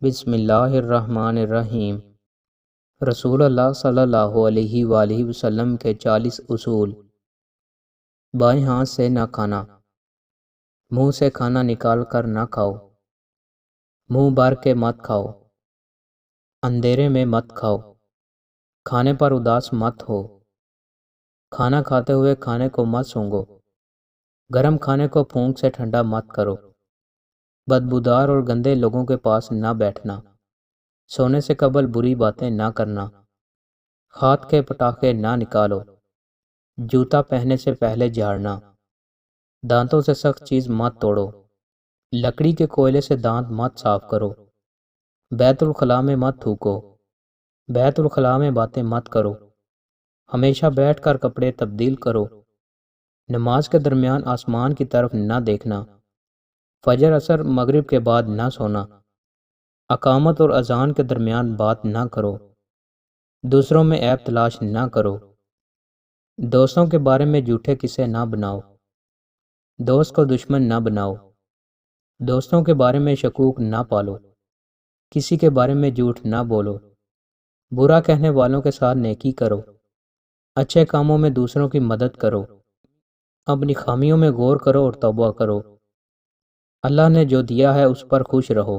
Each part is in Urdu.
بسم اللہ الرحمن الرحیم۔ رسول اللہ صلی اللہ علیہ وآلہ وسلم کے 40 اصول۔ بائیں ہاتھ سے نہ کھانا، منہ سے کھانا نکال کر نہ کھاؤ، منہ بھر کے مت کھاؤ، اندھیرے میں مت کھاؤ، کھانے پر اداس مت ہو، کھانا کھاتے ہوئے کھانے کو مت سونگھو، گرم کھانے کو پھونک سے ٹھنڈا مت کرو، بدبودار اور گندے لوگوں کے پاس نہ بیٹھنا، سونے سے قبل بری باتیں نہ کرنا، ہاتھ کے پٹاخے نہ نکالو، جوتا پہننے سے پہلے جھاڑنا، دانتوں سے سخت چیز مت توڑو، لکڑی کے کوئلے سے دانت مت صاف کرو، بیت الخلاء میں مت تھوکو، بیت الخلاء میں باتیں مت کرو، ہمیشہ بیٹھ کر کپڑے تبدیل کرو، نماز کے درمیان آسمان کی طرف نہ دیکھنا، فجر عصر مغرب کے بعد نہ سونا، اقامت اور اذان کے درمیان بات نہ کرو، دوسروں میں عیب تلاش نہ کرو، دوستوں کے بارے میں جھوٹے قصے نہ بناؤ، دوست کو دشمن نہ بناؤ، دوستوں کے بارے میں شکوک نہ پالو، کسی کے بارے میں جھوٹ نہ بولو، برا کہنے والوں کے ساتھ نیکی کرو، اچھے کاموں میں دوسروں کی مدد کرو، اپنی خامیوں میں غور کرو اور توبہ کرو، اللہ نے جو دیا ہے اس پر خوش رہو،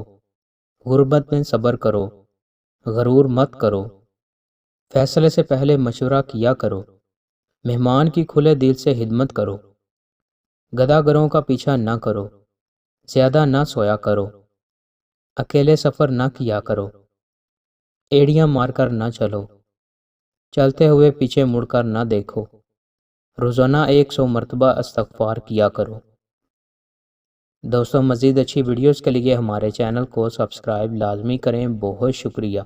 غربت میں صبر کرو، غرور مت کرو، فیصلے سے پہلے مشورہ کیا کرو، مہمان کی کھلے دل سے خدمت کرو، گدھا گروں کا پیچھا نہ کرو، زیادہ نہ سویا کرو، اکیلے سفر نہ کیا کرو، ایڑیاں مار کر نہ چلو، چلتے ہوئے پیچھے مڑ کر نہ دیکھو، روزانہ 100 مرتبہ استغفار کیا کرو۔ دوستوں، مزید اچھی ویڈیوز کے لیے ہمارے چینل کو سبسکرائب لازمی کریں۔ بہت شکریہ۔